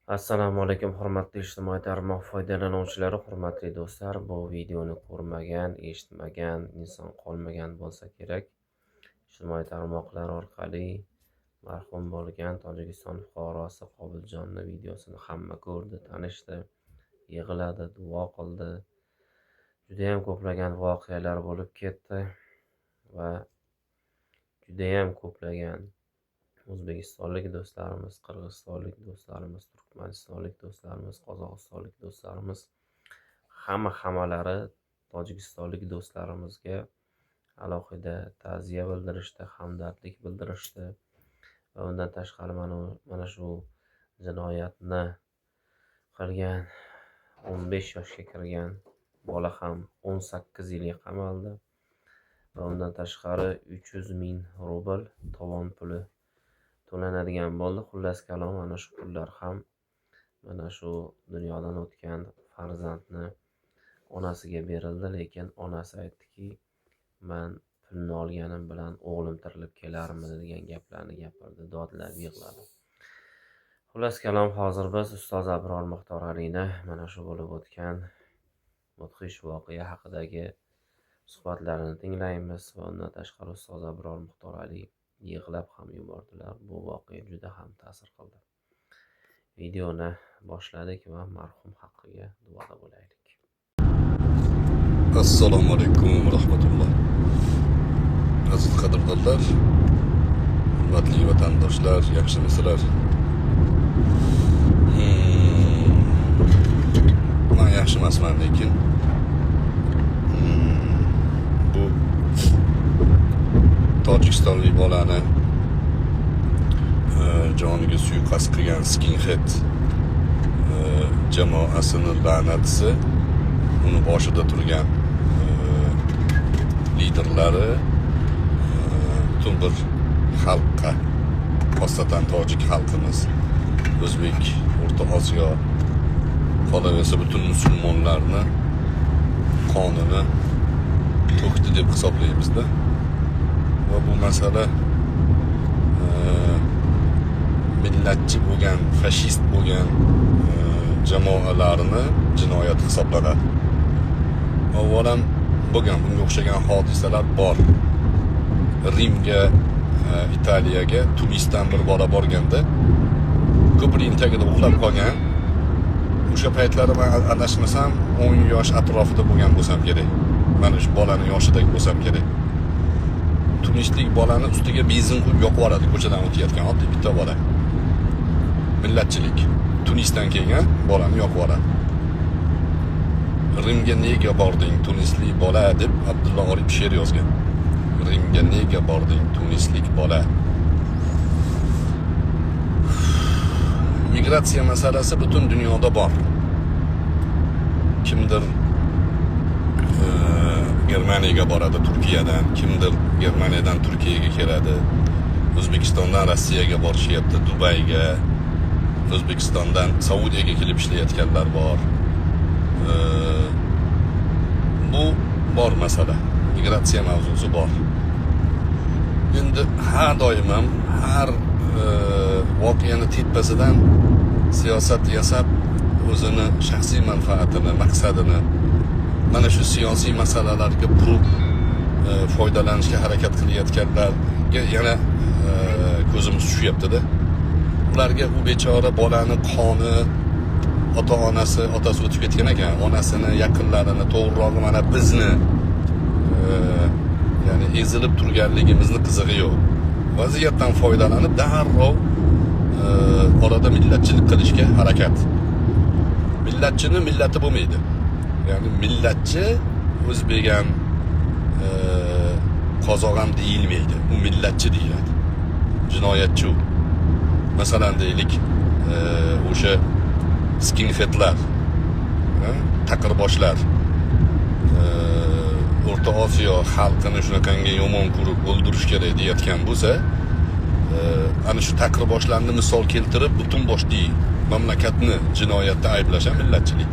Assalomu alaykum hurmatli ijtimoiy tarmoq foydalanuvchilari, hurmatli do'stlar. Bu videoni ko'rmagan, eshitmagan inson qolmagan bo'lsa kerak. Ijtimoiy tarmoqlar orqali marhum bo'lgan Tojikiston fuqarosi Qobiljonning videosini hamma ko'rdi, tanishdi, yig'ladi, duo qildi. Judayam ko'plagan voqealar bo'lib ketdi va judayam ko'plagan O'zbekistonlik do'stlarimiz, Qirg'izistonlik do'stlarimiz, Turkmanistonlik do'stlarimiz, Qozog'istonlik do'stlarimiz hammalari tojikistonlik do'stlarimizga alohida ta'ziya bildirishdi, hamdardlik bildirishdi va undan tashqari mana shu jinoyatni qilgan 15 yoshga kirgan bola ham 18 yilga qamaldi va undan tashqari 300 ming rubl tovon puli to'lanadigan bo'ldi. Xullas kalom, mana shu pullar ham mana shu dunyodan o'tgan farzandni onasiga berildi, lekin onasi aytdiki, men pulni olganim bilan o'g'lim tirilib kelarmidi degan gaplarni gapirdi, dodlab yig'ladi. Xullas kalom, hozir biz ustoz Abror Muxtor Alini mana shu bo'lib o'tgan mudhish voqea haqidagi suhbatlarini tinglaymiz va undan tashqari ustoz Abror Muxtor Ali yig'lab ham yubordilar. Bu voqea juda ham ta'sir qildi. Videoni boshladik va marhum haqqiga duoda bo'laylik. Assalomu alaykum va rahmatulloh. Aziz qadrdonlar, hurmatli vatandoshlar, yaxshimisizlar? Men yaxshi emasman, lekin bu Tojikistonlik bolani joniga suiqasd qilgan skinhead jamoasini la'natisi, uni boshida turgan liderlari butun bir xalqqa, xosatan tojik xalqimiz, o'zbek, O'rta Osiyo, qolaversa butun musulmonlarni qonini to'kdi deb hisoblaymizda. Va bu masala millatchi bo'lgan, fashist bo'lgan jamoalarni jinoyat hisoblanadi. Avvalam bo'lgan bunga o'xshagan hodisalar bor. Rimga, Italiyaga, Tunisdan bir bola borganda ko'prik tagida uxlab qolgan. O'sha paytlari men adashmasam 10 yosh atrofida bo'lgan bo'lsam kerak. Mana shu bolani yoshidagi bo'lsam kerak. Tunislik bolani ustiga benzin quyib yoqib yuboradi, ko'chadan o'tayotgan oddiy bitta bola. Millatchilik. Tunisdan kelgan bolani yoqib yuboradi. Rimga nega bording tunislik bola deb Abdulloh Oripov she'r yozgan. Rimga nega bording tunislik bola. Migratsiya masalasi butun dunyoda bor. Kimdir Germaniyaga boradi Turkiyadan, kimdir Germaniyadan Turkiyaga keladi. O'zbekistondan Rossiyaga borishyapti, Dubayga, O'zbekistondan Saudiyaga kelib ishlayotganlar bor. Bu bor masala. Migratsiya mavzusi bor. Endi har doim ham har voqeani tepasidan siyosat yasab, o'zini shaxsiy manfaatini, maqsadini mana shu siyosiy masalalarga burib foydalanishga harakat qilayotganlarga yana ko'zimiz tushyapti-da. Ularga u bechora bolani qoni, otasi o'tib ketgan ekan, onasini, yaqinlarini, to'g'rirog'i mana bizni ya'ni ezilib turganligimizni qizig'i yo'q. Vaziyatdan foydalanib darrov orada millatchilik qilishga harakat. Millatchini millati bo'lmaydi. Ya'ni millatchi o'zbek ham qozoq ham deyilmaydi. U millatchi deyiladi. Jinoyatchi u. Masalan deylik, o'sha skinheadlar, taqirboshlar, O'rta Osiyo xalqini shunaqangi yomon ko'rib o'ldirish kerak deyotgan bo'lsa, ana shu taqirboshlarni misol keltirib butun boshli mamlakatni jinoyatda ayblash ham millatchilik.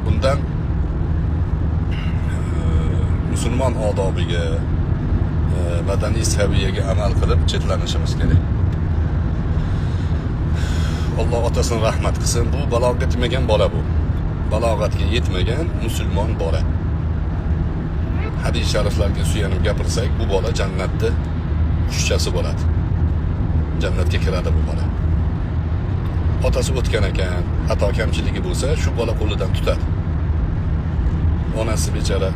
Bundan musulmon odobiga, madaniy saviyaga amal qilib chetlanishimiz kerak. Alloh otasini rahmat qilsin. Bu balog'atga yetmagan bola bu. Balog'atga yetmagan musulmon bola. Hadis shariflarga suyanib gapirsak, bu bola jannatda xushchasi bo'ladi. Jannatga kiradi bu bola. Otasi o'tgan ekan, xato kamchiligi bo'lsa, shu bola qo'lidan tutadi. Onasi bechara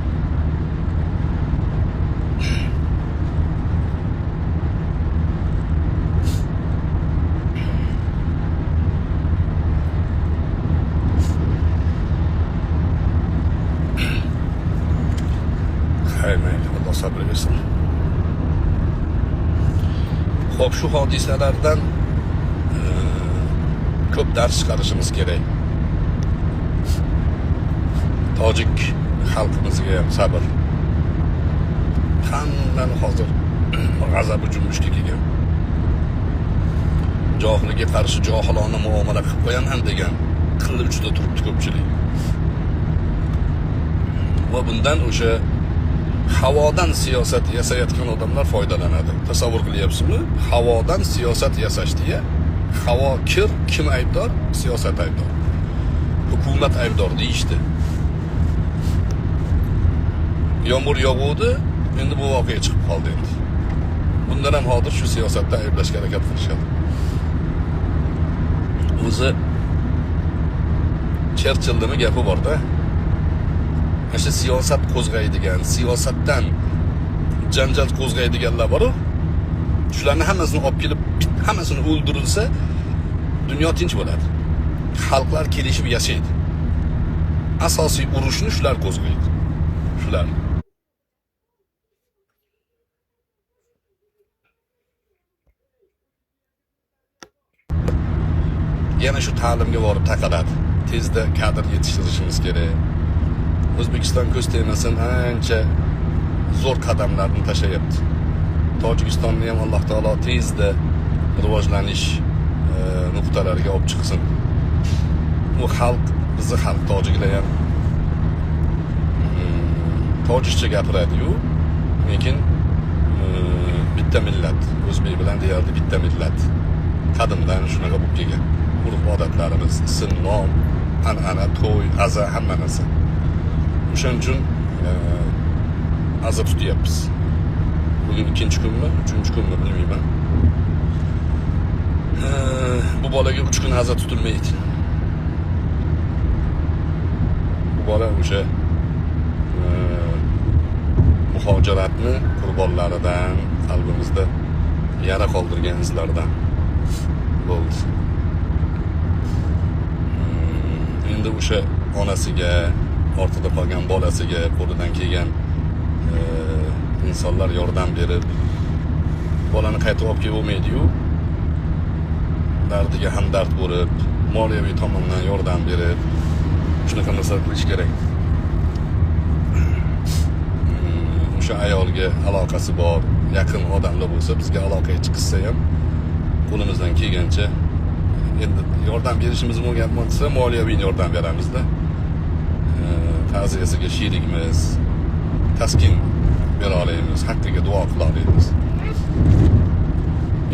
mayli, Alloh sabr bersin. Xo'p, shu hodisalardan ko'p dars chiqarishimiz kerak. Tojik xalqimizga ham sabr. Hammani hozir g'azabi junbushga kelgan. Johilga qarshi johilona muomala qilib qo'yaman degan qilib juda turibdi ko'pchilik. Va bundan o'sha havodan siyosat yasayotgan odamlar foydalanadi. Tasavvur qilyapsizmi? Havodan siyosat yasash deya. Havo kir, kim aybdor? Siyosat aybdor. Hukumat aybdor deyishdi. Yomg'ir yog'uvdi, endi bu voqea chiqib qoldi endi. Bundan ham hozir shu siyosatda ayblashga harakat qilishadi. O'zi Cherchillning gapi bor-da. O'sha siyosat qo'zg'aydigan, siyosatdan janjal qo'zg'aydiganlar bor-ku. Shularni hammasini olib kelib, hammasini o'ldirilsa, dunyo tinch bo'ladi. Xalqlar kelishib yashaydi. Asosiy urushni shular qo'zg'aydi. Shular. Yana shu ta'limga borib taqaladi. Tezda kadr yetishtirishimiz kerak. O'zbekiston ko'z tegmasin, ancha zo'r qadamlarni tashlayapti. Tojikistonni ham Alloh taolo tezda rivojlanish nuqtalariga olib chiqsin. Bu xalq, bizning xalq tojiklar ham tojikcha gapiradi-yu, lekin bitta millat, o'zbek bilan deyarli bitta millat. Qadimdan shunaqa bo'lib kelgan. Urf-odatlarimiz, ism, nom, an'ana, to'y, aza, hamma narsa. O'shaning uchun aza tutyapmiz. Bugun 2-kunmi, 3-kunmi bilmayman. Bu bolaga 3 kun aza tutilmaydi. Bu bola o'sha muhojiratni qurbonlaridan, qalbimizda yara qoldirgan izlardan bo'ldi. Endi o'sha onasiga, ortida qolgan bolasiga, qo'lidan kelgan insonlar yordam berib, bolani qaytib olib kelib bo'lmaydi-yu. Dardiga hamdard bo'lib, moliyaviy tomondan yordam berib, shunaqa narsa qilish kerak. O'sha ayolga aloqasi bor, yaqin odamlar bo'lsa, bizga aloqaga chiqsa ham qo'limizdan kelgancha endi yordam berishimiz mumkin bo'lsa, moliyaviy yordam beramizda. Ta'ziyasiga sherikmiz, taskin bera olamiz, haqqiga duo qila olamiz.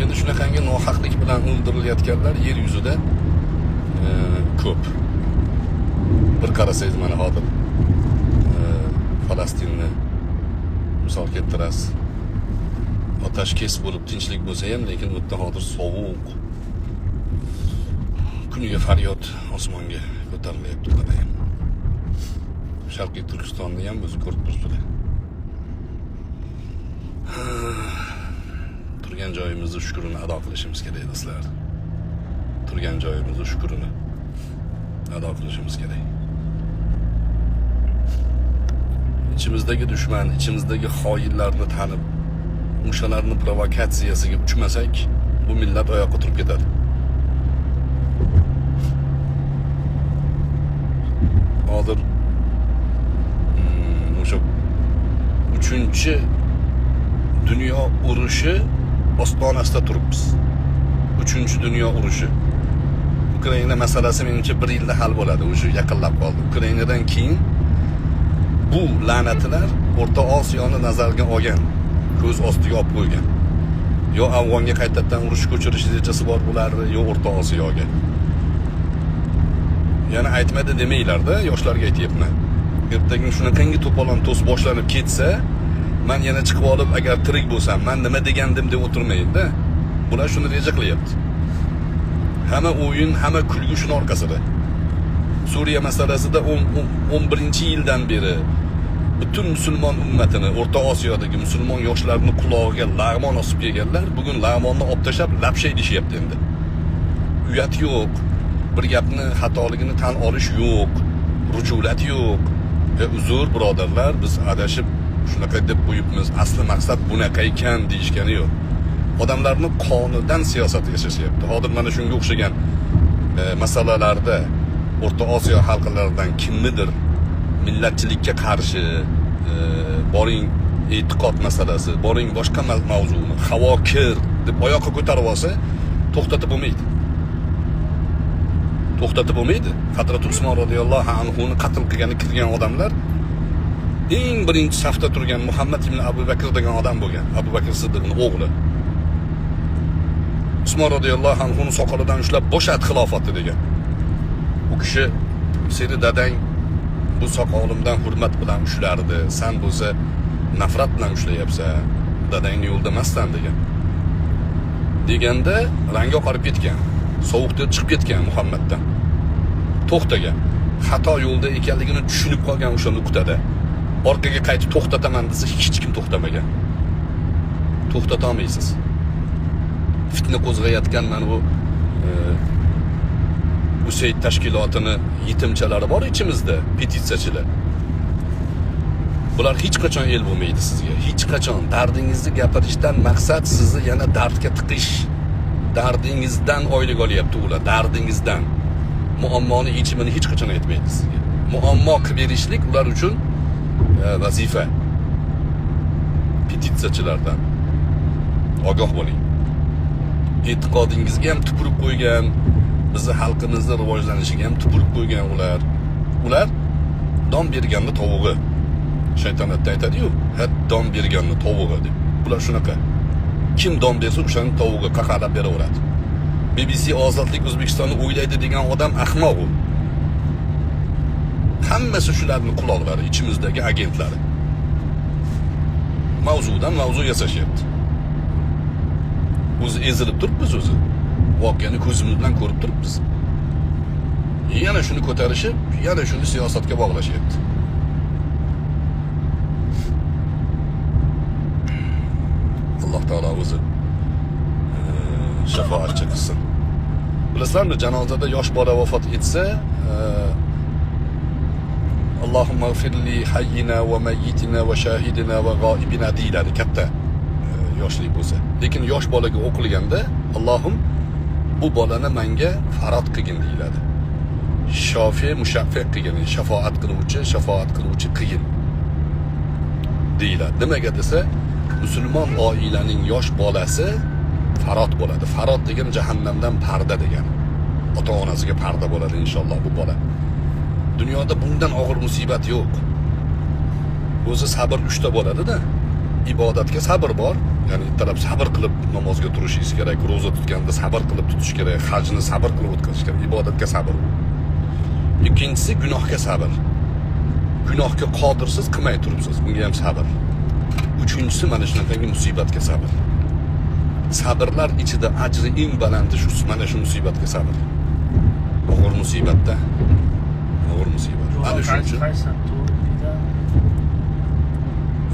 Endi shunaqangi nohaqlik bilan o'ldirilayotganlar yer yuzida ko'p. Bir qarasangiz mana hozir Falastinni misol keltirasiz. Otashkes bo'lib tinchlik bo'lsa ham, lekin u yerda hozir sovuq. Kuniga faryod osmonga ko'tarilyapti qarang. Sharqiy Turkistonni ham o'zi ko'rib turibsizlar. Turgan joyimizni shukrini ado qilishimiz kerak do'stlar. Turgan joyimizni shukrini ado qilishimiz kerak. İçimizdagi dushman, ichimizdagi xoinlarni tanib, o'shalarning provokatsiyasiga uchmasak, bu millat oyoqqa turib ketadi. Hozir o'sha 3-dunyo urushi ostonasida turibmiz. 3-dunyo urushi. Ukraina masalasi menimcha 1 yilda hal bo'ladi, o'sha yaqinlab qoldi. Ukrainadan keyin bu la'natlar O'rta Osiyoni nazarga olgan, ko'z ostiga olib qo'ygan. yo Afg'onga qaytadan urush ko'chirish rejasi bor bularni, yo O'rta Osiyoga. Yana aytmadi demanglar-da, yoshlarga aytyapman. Ertaga shunaqangi to'polon to's boshlanib ketsa, men yana chiqib olib agar tirik bo'lsam, men nima degandim deb o'tirmaydi-da. Bular shuni reja qilyapti. Hamma o'yin, hamma kulgu shuni orqasida. Suriya masalasida 11-yildan beri butun musulmon ummatini, O'rta Osiyodagi musulmon yoshlarini qulog'iga lag'mon osib kelganlar, bugun lag'monni olib tashlab lapshay deyapti endi. Uyat yo'q, bir gapni xatoligini tan olish yo'q, rujulat yo'q. Uzr birodarlar, biz adashib shunaqa deb qo'yibmiz. Asli maqsad bunaqa ekan deyishgani yo'q. Odamlarni qonidan siyosat yashashyapti. Hozir mana shunga o'xshagan masalalarda O'rta Osiyo xalqlaridan kimnidir millatchilikka qarshi boring e'tiqod masalasi, boring boshqa mavzuni havokir deb oyoqqa ko'tarib olsa, to'xtatib bo'lmaydi. To'xtatib bo'lmaydi. Hazrat Usmon radhiyallohu anhuni qatl qilgani kirgan odamlar eng birinchi safda turgan Muhammad ibn Abu Bakr degan odam bo'lgan. Abu Bakr Siddiqning o'g'li. Usmon radhiyallohu anhuni soqolidan ushlab bo'shat xilofatni degan. Bu kishi seni dadang bu soqolimdan hurmat bilan ushlardi, sen bo'lsa nafrat bilan ushlayapsan, dadangni yo'lda emasdan degan. Deganda rangi oqarib ketgan, sovuqda chiqib ketgan Muhammaddan. To'xtagan. Xato yo'lda ekanligini tushunib qolgan o'sha nuqtada. Orqaga qaytib to'xtataman desa hech kim to'xtamagan. To'xtata olmaysiz. Fitna qo'zg'ayotgan mana bu Usayd tashkilotini yetimchalari bor ichimizda, petitsiyachilar. Bular hech qachon el bo'lmaydi sizga. Hech qachon dardingizni gapirishdan maqsad sizni yana dardga tiqish. Dardingizdan oylik olyapti ular, dardingizdan. Muammoni yechimini hech qachon aytmaydi sizga. Muammo qilib berishlik ular uchun vazifa. Petitsiyachilardan ogoh bo'ling. E'tiqodingizga ham tupurib qo'ygan, bizni xalqimizning rivojlanishiga ham tupurib qo'ygan ular. Ular don berganni tovug'i. Shaytonatda aytadi-yu, don berganni tovug'i deb. Bular shunaqa. Kim don bersa o'shani tovug'i qaqalab beraveradi. BBC Ozodlik O'zbekistonni o'ylaydi degan odam ahmoq u. Hammasi shularning quloqlari, ichimizdagi agentlari. Mavzudan mavzu yasashyapti. O'zi ezilib turibmiz o'zi. Voqeani ko'zimiz bilan ko'rib turibmiz. Yana shuni ko'tarishib, yana shuni siyosatga bog'lashyapti. Alloh taolo o'zi shafoatchi qilsin. Bilasizlarmi, janozada yosh bola vafot etsa, Allohumma g'firli hayyina va mayyitina va shahidina va g'oibina deyiladi katta yoshlik bo'lsa. Lekin yosh bolaga o'qilganda Allohim bu bolani menga farod qilgin deyiladi. Shofi mushaffiq qilgin, shafoat qiluvchi qilgin deyiladi. Nimaga desa, musulmon oilaning yosh bolasi farod bo'ladi. Farod degan jahannamdan parda degani. Ota-onasiga parda bo'ladi inshaalloh bu bola. Dunyoda bundan og'ir musibat yo'q. O'zi sabr 3 ta bo'ladi-da. Ibodatga sabr bor, ya'ni talab sabr qilib namozga turishingiz kerak, roza tutganda sabr qilib tutish kerak, hajni sabr qilib o'tkazish kerak, ibodatga sabr. Ikkinchisi gunohga sabr. Gunohga qodirsiz, qilmay turibsiz, bunga ham sabr. Uchinchisi mana shunaqangi musibatga sabr. Sabrlar ichida ajri eng balandi shu mana shu musibatga sabr. Og'ir musibatda, og'ir musibat. Ana shuning uchun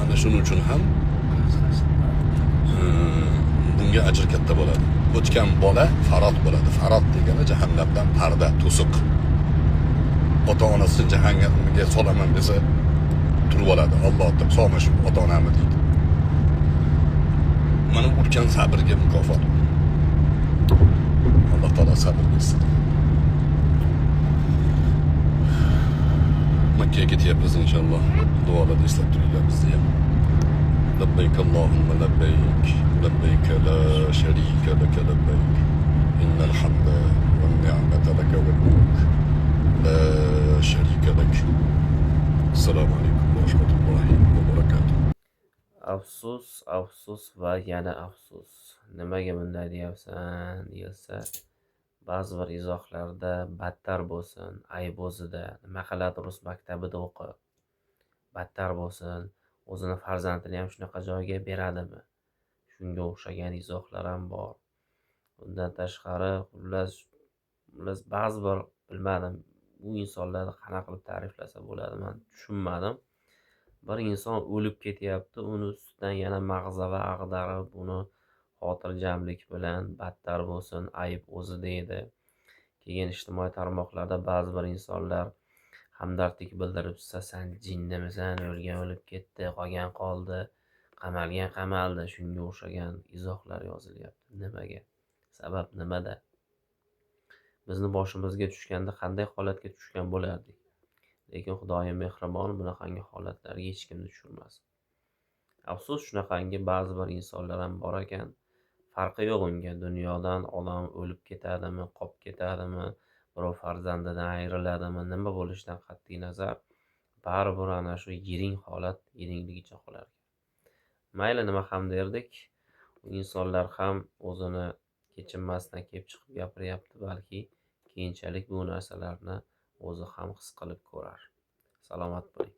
ana shuning uchun ham bunga ajr katta bo'ladi. O'tgan bola farod bo'ladi. Farod degani jahannamdan parda, to'siq. Ota-onasi jahannamga solaman desa turib oladi. Alloh deb solma shu ota-onamni deydi. Mana ulkan sabrga mukofot. Alloh taolo sabr bersin. Makkaga ketyapmiz inshaalloh. Duolarda eslab turinglar bizni ham. Labbayk Allohumma labbayk, labbayk la sharika lak labbayk. Innal hamda wan ni'mata lak wal mulk la sharika lak. Assalomu alaykum va rahmatullohi va barakatuh. Afsus, afsus va yana afsus. nimaga bunday deyapsan deyilsa, ba'zi bir izohlarda battar bo'lsin, ayb o'zida, nima qiladi rus maktabida o'qib, battar bo'lsin, o'zini farzandini ham shunaqa joyga beradimi? Shunga o'xshagan izohlar ham bor. Bundan tashqari, xullas ba'zi bir bilmadim, bu insonlarni qanaqa qilib ta'riflasa bo'ladi, men tushunmadim. Bir inson o'lib ketyapti, uni ustidan yana mag'zava ag'darib, uni xotirjamlik bilan battar bo'lsin, ayb o'zi deydi. Keyin ijtimoiy tarmoqlarda ba'zi bir insonlar hamdardlik bildiribsa, san jinnimisan, o'lgan o'lib ketdi, qolgan qoldi, qamalgan qamaldi, shunga o'xshagan izohlar yozilyapti. Nimaga? Sabab nimada? Bizni boshimizga tushganda qanday holatga tushgan bo'lardik? Lekin Xudoyim mehribon, bunaqangi holatlarga hech kimni tushirmasin. Afsus, shunaqangi ba'zi bir insonlar ham bor ekan. Farqi yo'q unga, dunyodan odam o'lib ketadimi, qolib ketadimi, birov farzandidan ayriladimi, nima bo'lishidan qat'iy nazar, baribir ana shu yiring holat yiringligicha qolar. Mayli nima ham derdik, u insonlar ham o'zini kechinmasdan kelib chiqib gapiryapti, balki keyinchalik bu narsalarni o'zi ham his qilib ko'rar. Salomat bo'ling.